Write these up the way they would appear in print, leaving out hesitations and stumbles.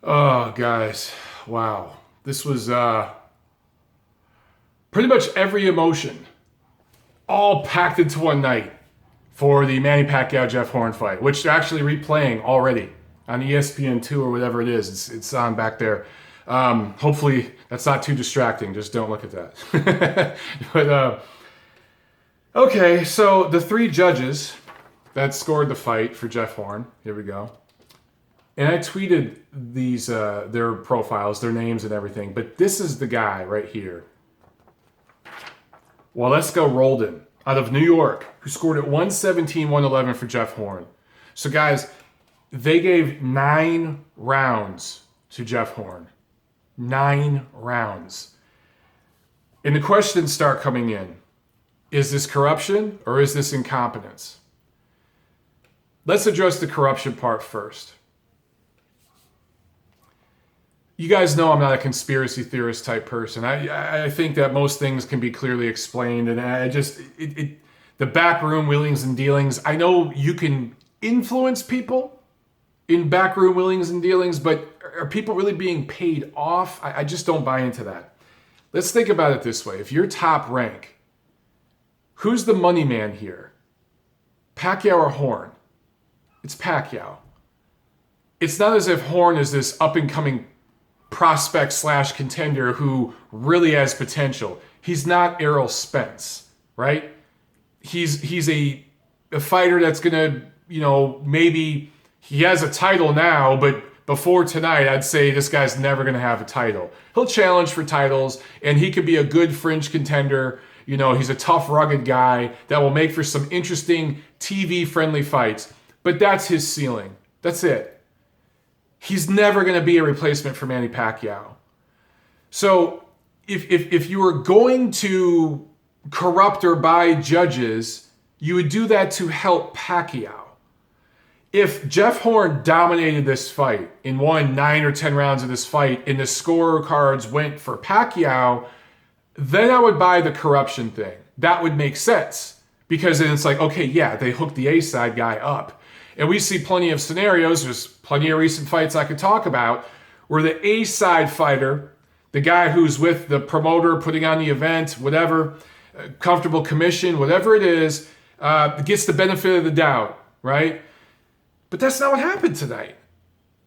Oh, guys. Wow. This was pretty much every emotion all packed into one night for the Manny Pacquiao Jeff Horn fight, which they're actually replaying already on ESPN 2 or whatever it is. It's on back there. Hopefully that's not too distracting. Just don't look at that. But okay, so the three judges that scored the fight for Jeff Horn. Here we go. And I tweeted these their profiles, their names, and everything. But this is the guy right here. Waleska Roldan out of New York, who scored at 117-111 for Jeff Horn. So guys, they gave 9 rounds to Jeff Horn. 9 rounds. And the questions start coming in. Is this corruption or is this incompetence? Let's address the corruption part first. You guys know I'm not a conspiracy theorist type person. I think that most things can be clearly explained, and the backroom wheelings and dealings. I know you can influence people in backroom wheelings and dealings, but are people really being paid off? I just don't buy into that. Let's think about it this way. If you're top rank, who's the money man here? Pacquiao or Horn? It's Pacquiao. It's not as if Horn is this up-and-coming prospect / contender who really has potential. He's not Errol Spence, right? He's a fighter that's gonna, maybe he has a title now, but before tonight, I'd say this guy's never gonna have a title. He'll challenge for titles, and he could be a good fringe contender. He's a tough, rugged guy that will make for some interesting TV-friendly fights. But that's his ceiling. That's it. He's never going to be a replacement for Manny Pacquiao. So if you were going to corrupt or buy judges, you would do that to help Pacquiao. If Jeff Horn dominated this fight and won 9 or 10 rounds of this fight and the scorecards went for Pacquiao, then I would buy the corruption thing. That would make sense. Because then it's like, okay, yeah, they hooked the A-side guy up. And we see plenty of scenarios, there's plenty of recent fights I could talk about, where the A-side fighter, the guy who's with the promoter putting on the event, whatever, comfortable commission, whatever it is, gets the benefit of the doubt, right? But that's not what happened tonight.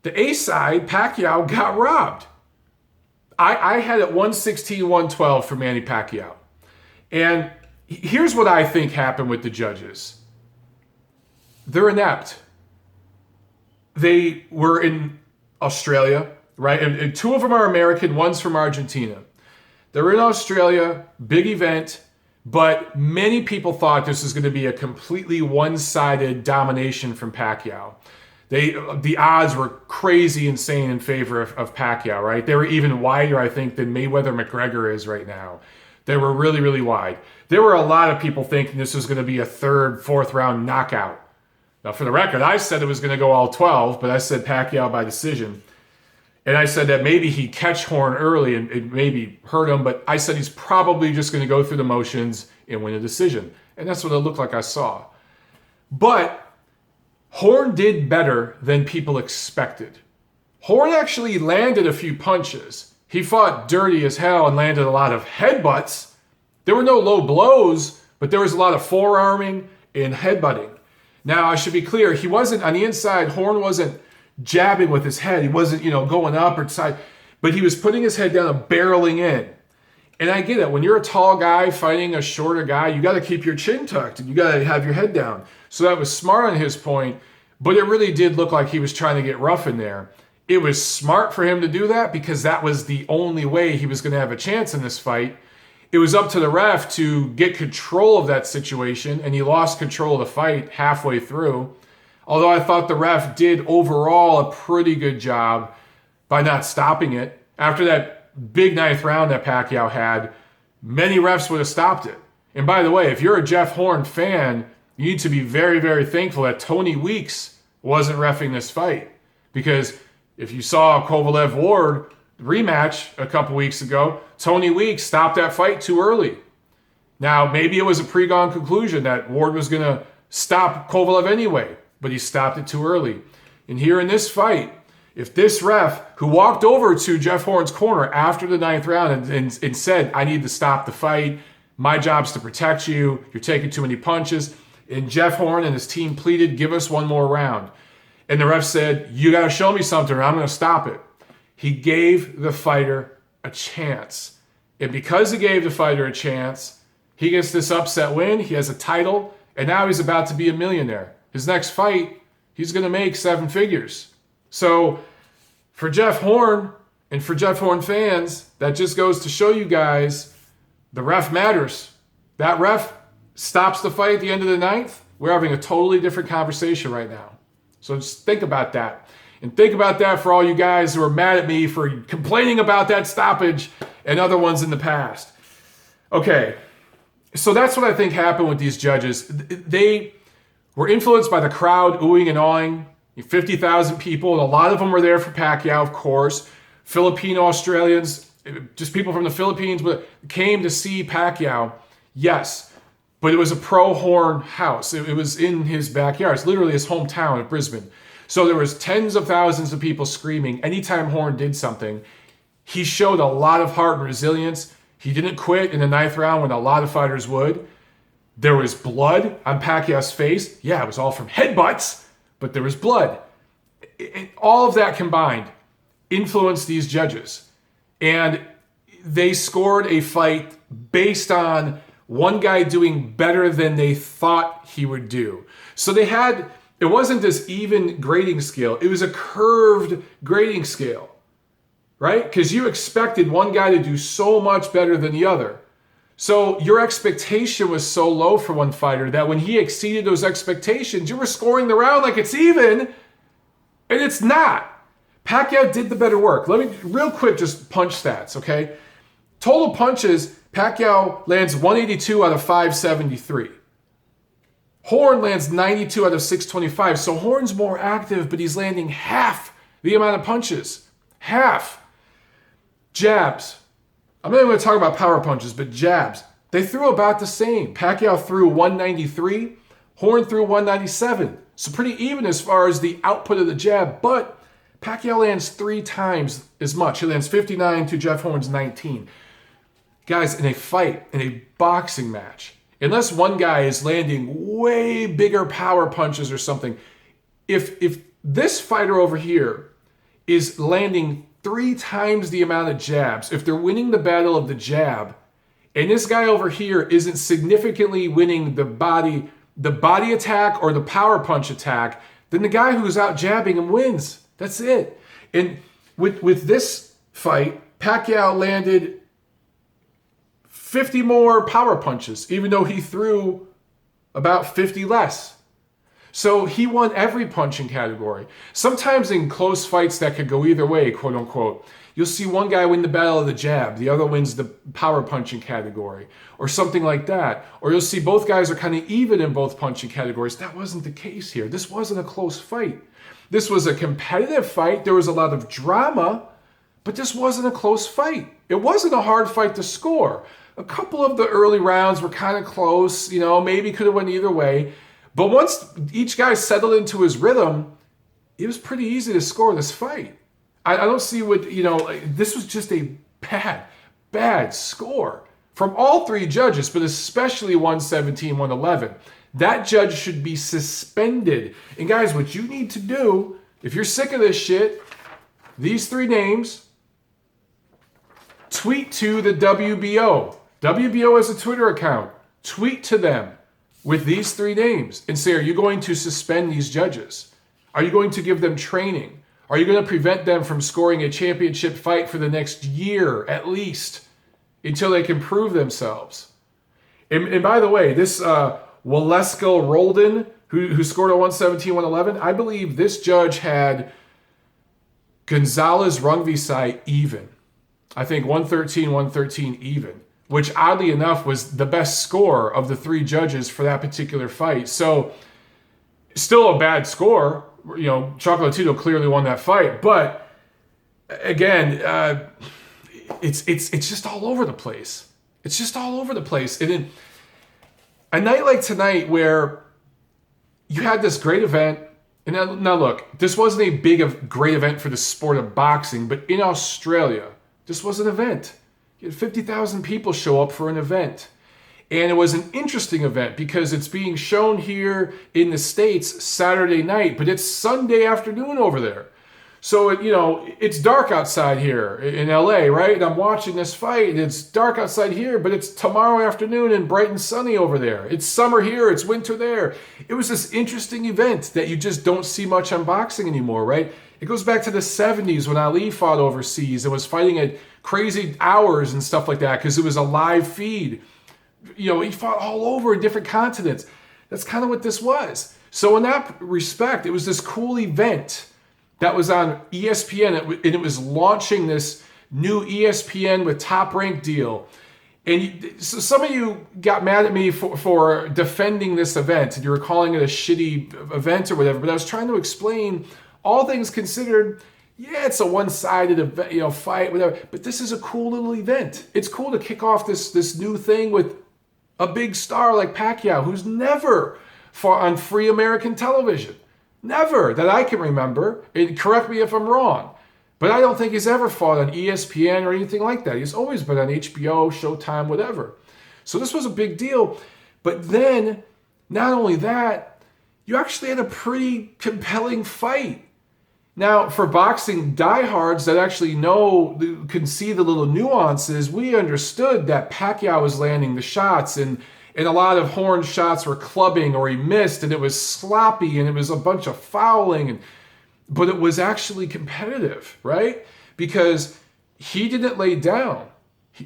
The A-side, Pacquiao, got robbed. I had it 116-112 for Manny Pacquiao. And here's what I think happened with the judges. They're inept. They were in Australia, right? And 2 of them are American, 1's from Argentina. They're in Australia, big event, but many people thought this was going to be a completely one-sided domination from Pacquiao. The odds were crazy insane in favor of Pacquiao, right? They were even wider, I think, than Mayweather-McGregor is right now. They were really, really wide. There were a lot of people thinking this was going to be a 3rd, 4th round knockout. Now, for the record, I said it was going to go all 12, but I said Pacquiao by decision. And I said that maybe he'd catch Horn early and it maybe hurt him, but I said he's probably just going to go through the motions and win a decision. And that's what it looked like I saw. But Horn did better than people expected. Horn actually landed a few punches. He fought dirty as hell and landed a lot of headbutts. There were no low blows, but there was a lot of forearming and headbutting. Now, I should be clear, he wasn't, on the inside, Horn wasn't jabbing with his head. He wasn't, going up or side, but he was putting his head down and barreling in. And I get it. When you're a tall guy fighting a shorter guy, you got to keep your chin tucked and you got to have your head down. So that was smart on his point, but it really did look like he was trying to get rough in there. It was smart for him to do that because that was the only way he was going to have a chance in this fight. It was up to the ref to get control of that situation, and he lost control of the fight halfway through. Although I thought the ref did overall a pretty good job by not stopping it. After that big 9th round that Pacquiao had, many refs would have stopped it. And by the way, if you're a Jeff Horn fan, you need to be very, very thankful that Tony Weeks wasn't reffing this fight. Because if you saw Kovalev Ward rematch a couple weeks ago, Tony Weeks stopped that fight too early. Now, maybe it was a pre-gone conclusion that Ward was going to stop Kovalev anyway, but he stopped it too early. And here in this fight, If this ref, who walked over to Jeff Horn's corner after the 9th round and said, I need to stop the fight, my job's to protect you, you're taking too many punches, and Jeff Horn and his team pleaded, give us one more round. And the ref said, you got to show me something or I'm going to stop it. He gave the fighter a chance. And because he gave the fighter a chance, he gets this upset win, he has a title, and now he's about to be a millionaire. His next fight, he's going to make 7 figures. So for Jeff Horn and for Jeff Horn fans, that just goes to show you guys the ref matters. That ref stops the fight at the end of the 9th. We're having a totally different conversation right now. So just think about that. And think about that for all you guys who are mad at me for complaining about that stoppage and other ones in the past. Okay, so that's what I think happened with these judges. They were influenced by the crowd oohing and awing. 50,000 people, and a lot of them were there for Pacquiao, of course. Filipino Australians, just people from the Philippines, came to see Pacquiao. Yes, but it was a pro-Horn house. It was in his backyard. It's literally his hometown of Brisbane. So there was tens of thousands of people screaming. Anytime Horn did something, he showed a lot of heart and resilience. He didn't quit in the 9th round when a lot of fighters would. There was blood on Pacquiao's face. Yeah, it was all from headbutts, but there was blood. All of that combined influenced these judges. And they scored a fight based on one guy doing better than they thought he would do. So it wasn't this even grading scale. It was a curved grading scale, right? Because you expected one guy to do so much better than the other. So your expectation was so low for one fighter that when he exceeded those expectations, you were scoring the round like it's even, and it's not. Pacquiao did the better work. Let me, real quick, just punch stats, okay? Total punches, Pacquiao lands 182 out of 573. Horn lands 92 out of 625. So Horn's more active, but he's landing half the amount of punches. Half. Jabs. I'm not even going to talk about power punches, but jabs. They threw about the same. Pacquiao threw 193. Horn threw 197. So pretty even as far as the output of the jab, but Pacquiao lands 3 times as much. He lands 59 to Jeff Horn's 19. Guys, in a fight, in a boxing match, unless one guy is landing way bigger power punches or something, if this fighter over here is landing 3 times the amount of jabs, if they're winning the battle of the jab, and this guy over here isn't significantly winning the body attack or the power punch attack, then the guy who's out jabbing him wins. That's it. And with this fight, Pacquiao landed 50 more power punches, even though he threw about 50 less. So he won every punching category. Sometimes in close fights that could go either way, quote unquote, you'll see one guy win the battle of the jab, the other wins the power punching category, or something like that. Or you'll see both guys are kind of even in both punching categories. That wasn't the case here. This wasn't a close fight. This was a competitive fight. There was a lot of drama, but this wasn't a close fight. It wasn't a hard fight to score. A couple of the early rounds were kind of close, maybe could have went either way. But once each guy settled into his rhythm, it was pretty easy to score this fight. I don't see what, this was just a bad score from all 3 judges, but especially 117, 111. That judge should be suspended. And guys, what you need to do, if you're sick of this shit, these 3 names, tweet to the WBO. WBO has a Twitter account. Tweet to them with these 3 names and say, are you going to suspend these judges? Are you going to give them training? Are you going to prevent them from scoring a championship fight for the next year at least until they can prove themselves? And by the way, this Waleska Roldan, who scored a 117, 111, I believe this judge had Gonzalez Rungvisai even. I think 113, 113 even, which oddly enough was the best score of the 3 judges for that particular fight. So still a bad score. Chocolatito clearly won that fight, but again, it's just all over the place. It's just all over the place. And in a night like tonight where you had this great event, And now look, this wasn't a great event for the sport of boxing, but in Australia, this was an event. You had 50,000 people show up for an event. And it was an interesting event because it's being shown here in the States Saturday night, but it's Sunday afternoon over there. So, it's dark outside here in LA, right? And I'm watching this fight, and it's dark outside here, but it's tomorrow afternoon and bright and sunny over there. It's summer here, it's winter there. It was this interesting event that you just don't see much on boxing anymore, right? It goes back to the 70s when Ali fought overseas and was fighting at crazy hours and stuff like that because it was a live feed. He fought all over in different continents. That's kind of what this was. So in that respect, it was this cool event that was on ESPN, and it was launching this new ESPN with Top Rank deal. And so some of you got mad at me for defending this event, and you were calling it a shitty event or whatever, but I was trying to explain, all things considered, yeah, it's a one-sided event, fight, whatever, but this is a cool little event. It's cool to kick off this new thing with a big star like Pacquiao, who's never fought on free American television. Never, that I can remember. And correct me if I'm wrong. But I don't think he's ever fought on ESPN or anything like that. He's always been on HBO, Showtime, whatever. So this was a big deal. But then, not only that, you actually had a pretty compelling fight. Now, for boxing diehards that actually can see the little nuances, we understood that Pacquiao was landing the shots and a lot of Horn's shots were clubbing or he missed and it was sloppy and it was a bunch of fouling. But it was actually competitive, right? Because he didn't lay down.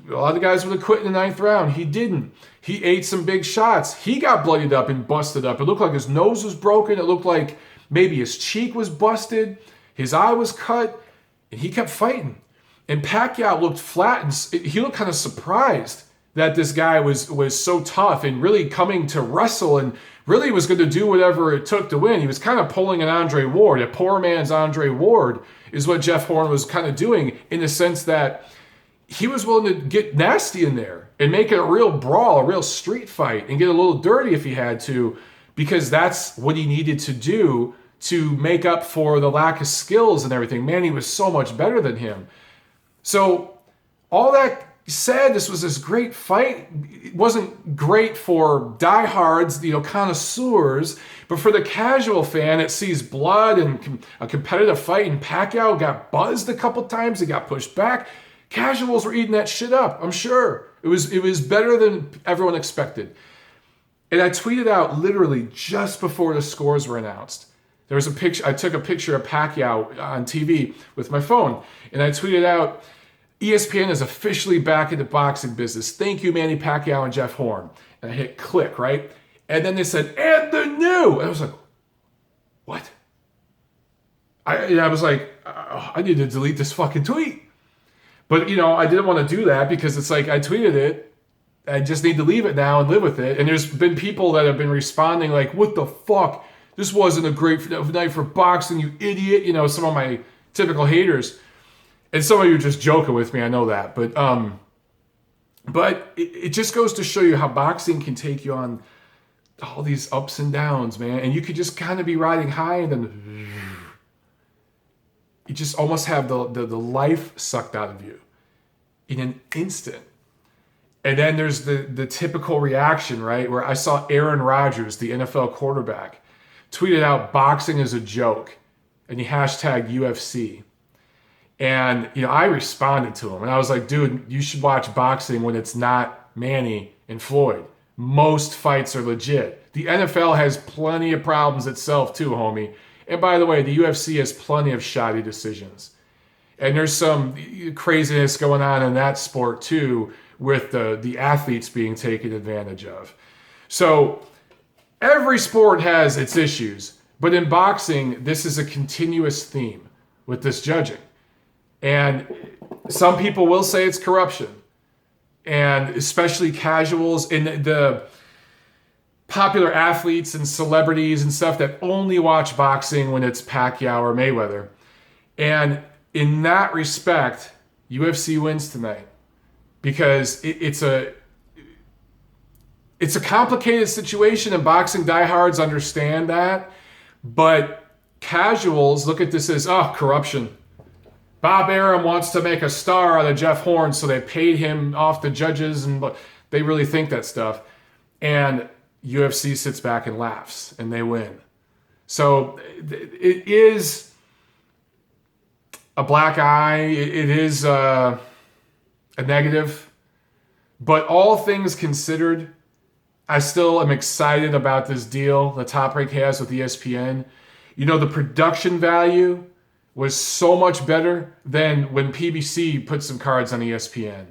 A lot of guys would have quit in the 9th round. He didn't. He ate some big shots. He got bloodied up and busted up. It looked like his nose was broken. It looked like maybe his cheek was busted. His eye was cut. And he kept fighting. And Pacquiao looked flat. And he looked kind of surprised that this guy was so tough and really coming to wrestle and really was going to do whatever it took to win. He was kind of pulling an Andre Ward. A poor man's Andre Ward is what Jeff Horn was kind of doing, in the sense that he was willing to get nasty in there and make it a real brawl, a real street fight, and get a little dirty if he had to, because that's what he needed to do to make up for the lack of skills and everything. Manny was so much better than him. So all that said, this was this great fight. It wasn't great for diehards, connoisseurs, but for the casual fan that sees blood and a competitive fight, and Pacquiao got buzzed a couple times, he got pushed back. Casuals were eating that shit up, I'm sure. It was better than everyone expected. And I tweeted out literally just before the scores were announced. There was a picture, I took a picture of Pacquiao on TV with my phone, and I tweeted out, ESPN is officially back in the boxing business. Thank you, Manny Pacquiao and Jeff Horn. And I hit click, right? And then they said, and the new. And I was like, what? I was like, I need to delete this fucking tweet. But, I didn't want to do that because it's like I tweeted it. I just need to leave it now and live with it. And there's been people that have been responding like, what the fuck? This wasn't a great night for boxing, you idiot. Some of my typical haters. And some of you are just joking with me, I know that. But it just goes to show you how boxing can take you on all these ups and downs, man. And you could just kind of be riding high and then you just almost have the life sucked out of you in an instant. And then there's the typical reaction, right? Where I saw Aaron Rodgers, the NFL quarterback, tweeted out, boxing is a joke. And he hashtagged UFC. And, I responded to him and I was like, dude, you should watch boxing when it's not Manny and Floyd. Most fights are legit. The NFL has plenty of problems itself too, homie. And by the way, the UFC has plenty of shoddy decisions. And there's some craziness going on in that sport too, with the athletes being taken advantage of. So every sport has its issues, but in boxing, this is a continuous theme with this judging. And some people will say it's corruption, and especially casuals and the popular athletes and celebrities and stuff that only watch boxing when it's Pacquiao or Mayweather. And in that respect, UFC wins tonight because it's a complicated situation, and boxing diehards understand that, but Casuals look at this as, oh, corruption. Bob Arum wants to make a star out of Jeff Horn, so they paid him off the judges, and they really think that stuff. And UFC sits back and laughs, and they win. So it is a black eye. It is a negative. But all things considered, I still am excited about this deal that Top Rank has with ESPN. You know, the production value was so much better than when PBC put some cards on ESPN.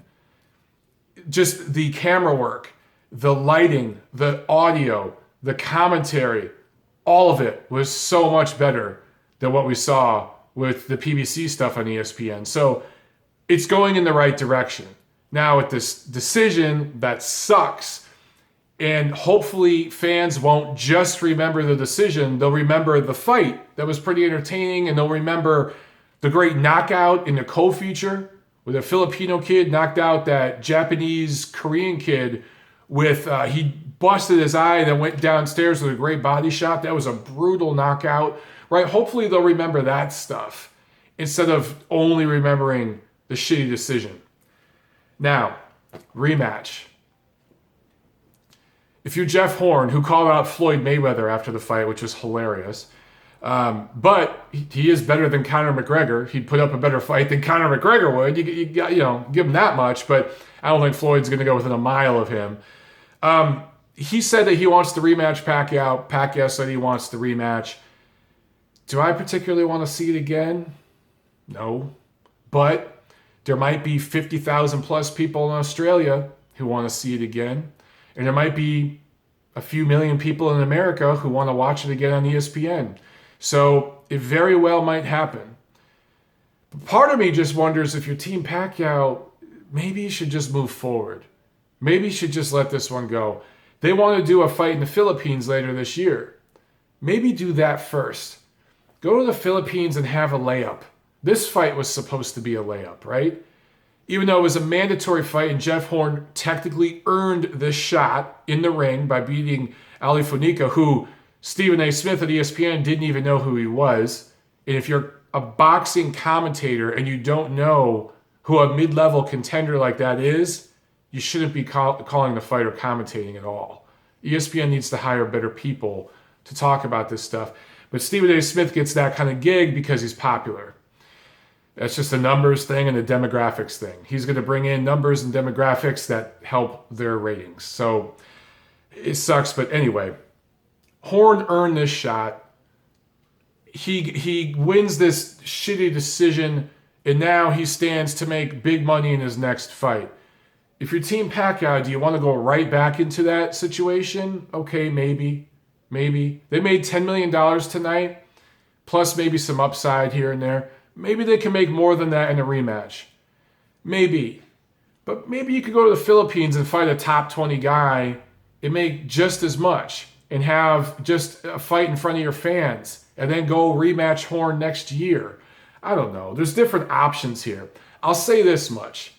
Just the camera work, the lighting, the audio, the commentary, all of it was so much better than what we saw with the PBC stuff on ESPN. So it's going in the right direction. Now with this decision that sucks, and hopefully fans won't just remember the decision, they'll remember the fight that was pretty entertaining, and they'll remember the great knockout in the co-feature where the Filipino kid knocked out that Japanese Korean kid with, he busted his eye, then went downstairs with a great body shot. That was a brutal knockout, right? Hopefully they'll remember that stuff instead of only remembering the shitty decision. Now, rematch. If you're Jeff Horn, who called out Floyd Mayweather after the fight, which was hilarious, but he is better than Conor McGregor. He'd put up a better fight than Conor McGregor would. You give him that much, but I don't think Floyd's going to go within a mile of him. He said that he wants to rematch Pacquiao. Pacquiao said he wants to rematch. Do I particularly want to see it again? No. But there might be 50,000 plus people in Australia who want to see it again. And there might be a few million people in America who want to watch it again on ESPN. So it very well might happen. But part of me just wonders if you're Team Pacquiao, maybe you should just move forward. Maybe you should just let this one go. They want to do a fight in the Philippines later this year. Maybe do that first. Go to the Philippines and have a layup. This fight was supposed to be a layup, right? Even though it was a mandatory fight and Jeff Horn technically earned this shot in the ring by beating Ali Funica, who Stephen A. Smith at ESPN didn't even know who he was. And if you're a boxing commentator and you don't know who a mid-level contender like that is, you shouldn't be calling the fight or commentating at all. ESPN needs to hire better people to talk about this stuff. But Stephen A. Smith gets that kind of gig because he's popular. That's just a numbers thing and a demographics thing. He's going to bring in numbers and demographics that help their ratings. So it sucks, but anyway, Horn earned this shot. He wins this shitty decision, and now he stands to make big money in his next fight. If you're Team Pacquiao, do you want to go right back into that situation? Okay, maybe. They made $10 million tonight, plus maybe some upside here and there. Maybe they can make more than that in a rematch. Maybe. But maybe you could go to the Philippines and fight a top 20 guy and make just as much and have just a fight in front of your fans and then go rematch Horn next year. I don't know. There's different options here. I'll say this much.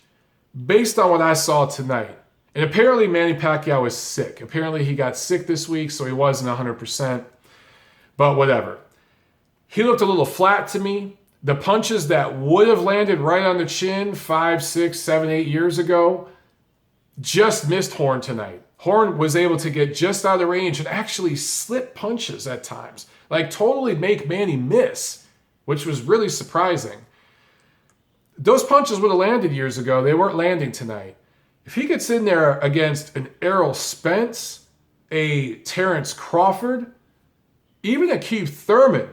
Based on what I saw tonight, and apparently Manny Pacquiao is sick. Apparently he got sick this week, so he wasn't 100%. But whatever. He looked a little flat to me. The punches that would have landed right on the chin 5, 6, 7, 8 years ago just missed Horn tonight. Horn was able to get just out of range and actually slip punches at times. Like totally make Manny miss, which was really surprising. Those punches would have landed years ago. They weren't landing tonight. If he gets in there against an Errol Spence, a Terrence Crawford, even a Keith Thurman,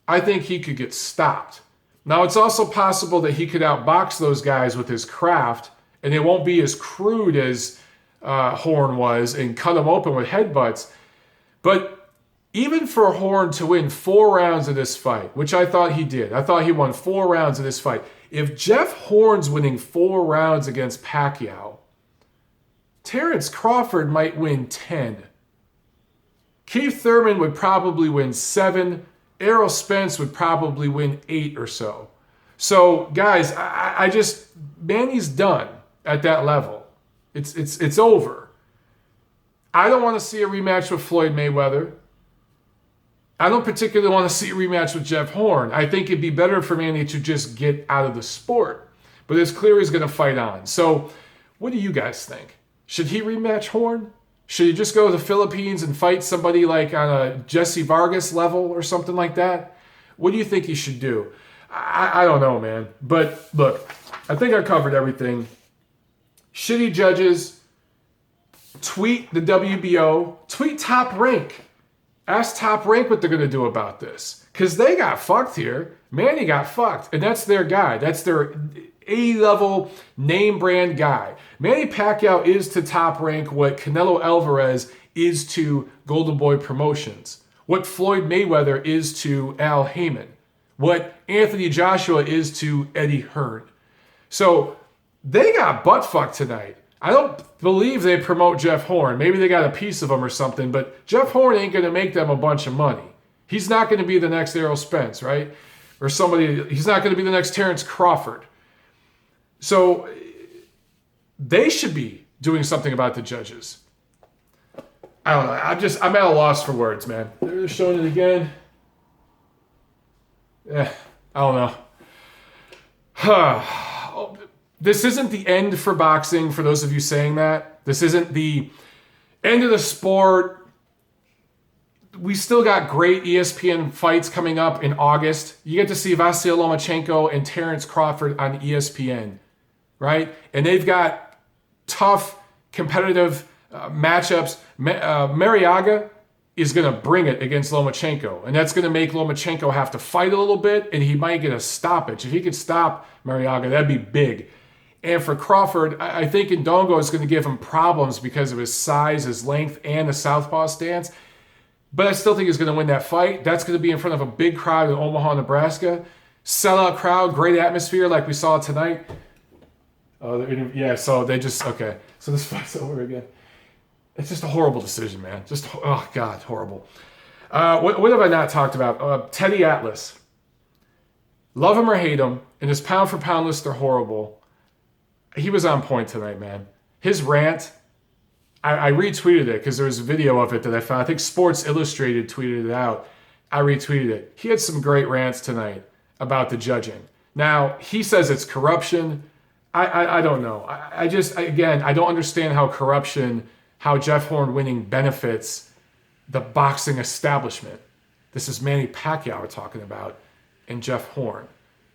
I think he could get stopped. Now, it's also possible that he could outbox those guys with his craft, and it won't be as crude as Horn was and cut them open with headbutts. But even for Horn to win 4 rounds of this fight, which I thought he did. I thought he won 4 rounds of this fight. If Jeff Horn's winning 4 rounds against Pacquiao, Terrence Crawford might win 10. Keith Thurman would probably win 7. Errol Spence would probably win 8 or so. So, guys, I just, Manny's done at that level. It's over. I don't want to see a rematch with Floyd Mayweather. I don't particularly want to see a rematch with Jeff Horn. I think it'd be better for Manny to just get out of the sport. But it's clear he's going to fight on. So what do you guys think? Should he rematch Horn? Should he just go to the Philippines and fight somebody like on a Jesse Vargas level or something like that? What do you think he should do? I don't know, man. But look, I think I covered everything. Shitty judges. Tweet the WBO. Tweet Top Rank. Ask Top Rank what they're going to do about this. Because they got fucked here. Manny got fucked. And that's their guy. That's their A-level name brand guy. Manny Pacquiao is to Top Rank what Canelo Alvarez is to Golden Boy Promotions. What Floyd Mayweather is to Al Heyman. What Anthony Joshua is to Eddie Hearn. So they got butt fucked tonight. I don't believe they promote Jeff Horn. Maybe they got a piece of him or something, but Jeff Horn ain't going to make them a bunch of money. He's not going to be the next Errol Spence, right? Or somebody, he's not going to be the next Terrence Crawford. So they should be doing something about the judges. I don't know. I'm at a loss for words, man. They're showing it again. I don't know. This isn't the end for boxing, for those of you saying that. This isn't the end of the sport. We still got great ESPN fights coming up in August. You get to see Vasily Lomachenko and Terrence Crawford on ESPN, right? And they've got tough, competitive matchups. Mariaga is going to bring it against Lomachenko, and that's going to make Lomachenko have to fight a little bit, and he might get a stoppage. If he could stop Mariaga, that'd be big. And for Crawford, I think Ndongo is going to give him problems because of his size, his length, and the southpaw stance. But I still think he's going to win that fight. That's going to be in front of a big crowd in Omaha, Nebraska. Sellout crowd, great atmosphere like we saw tonight. Yeah, so they just, okay. So this fight's over again. It's just a horrible decision, man. Just, oh, God, horrible. What have I not talked about? Teddy Atlas. Love him or hate him. In his pound-for-pound list, they're horrible. He was on point tonight, man. His rant, I retweeted it because there was a video of it that I found. I think Sports Illustrated tweeted it out. I retweeted it. He had some great rants tonight about the judging. Now, he says it's corruption. I don't know. I don't understand how corruption, how Jeff Horn winning benefits the boxing establishment. This is Manny Pacquiao we're talking about and Jeff Horn.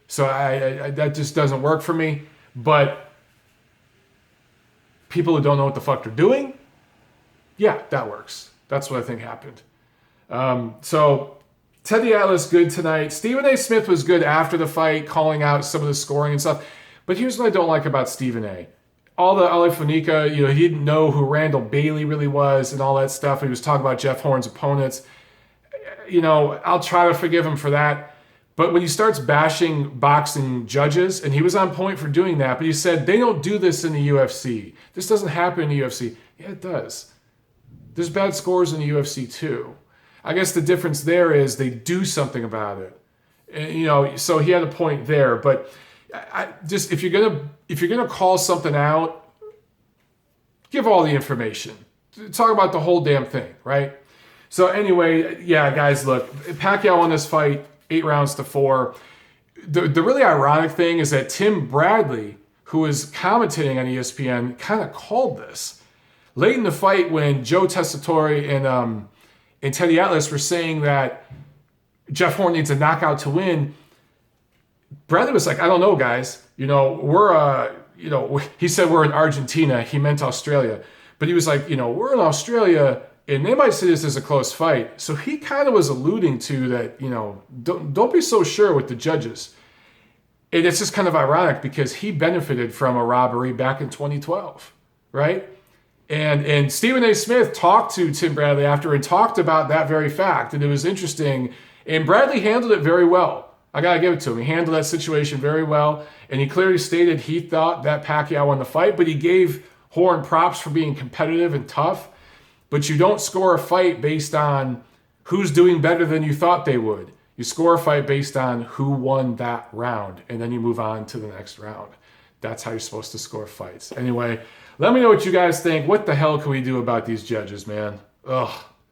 So that just doesn't work for me. But people who don't know what the fuck they're doing, yeah, that works. That's what I think happened. So Teddy Atlas good tonight. Stephen A. Smith was good after the fight, calling out some of the scoring and stuff. But here's what I don't like about Stephen A. All the Alifonica, he didn't know who Randall Bailey really was and all that stuff. He was talking about Jeff Horn's opponents. I'll try to forgive him for that. But when he starts bashing boxing judges, and he was on point for doing that, but he said, they don't do this in the UFC. This doesn't happen in the UFC. Yeah, it does. There's bad scores in the UFC too. I guess the difference there is they do something about it. And, so he had a point there. But if you're gonna call something out, give all the information. Talk about the whole damn thing, right? So anyway, yeah, guys, look, Pacquiao won this fight 8-4. The really ironic thing is that Tim Bradley, who was commentating on ESPN, kind of called this. Late in the fight when Joe Tessitore and Teddy Atlas were saying that Jeff Horn needs a knockout to win, Bradley was like, I don't know, guys. He said we're in Argentina. He meant Australia. But he was like, we're in Australia, and they might see this as a close fight. So he kind of was alluding to that, don't be so sure with the judges. And it's just kind of ironic because he benefited from a robbery back in 2012, right? And Stephen A. Smith talked to Tim Bradley after and talked about that very fact. And it was interesting. And Bradley handled it very well. I got to give it to him. He handled that situation very well. And he clearly stated he thought that Pacquiao won the fight, but he gave Horn props for being competitive and tough. But you don't score a fight based on who's doing better than you thought they would. You score a fight based on who won that round, and then you move on to the next round. That's how you're supposed to score fights. Anyway, let me know what you guys think. What the hell can we do about these judges, man? Ugh.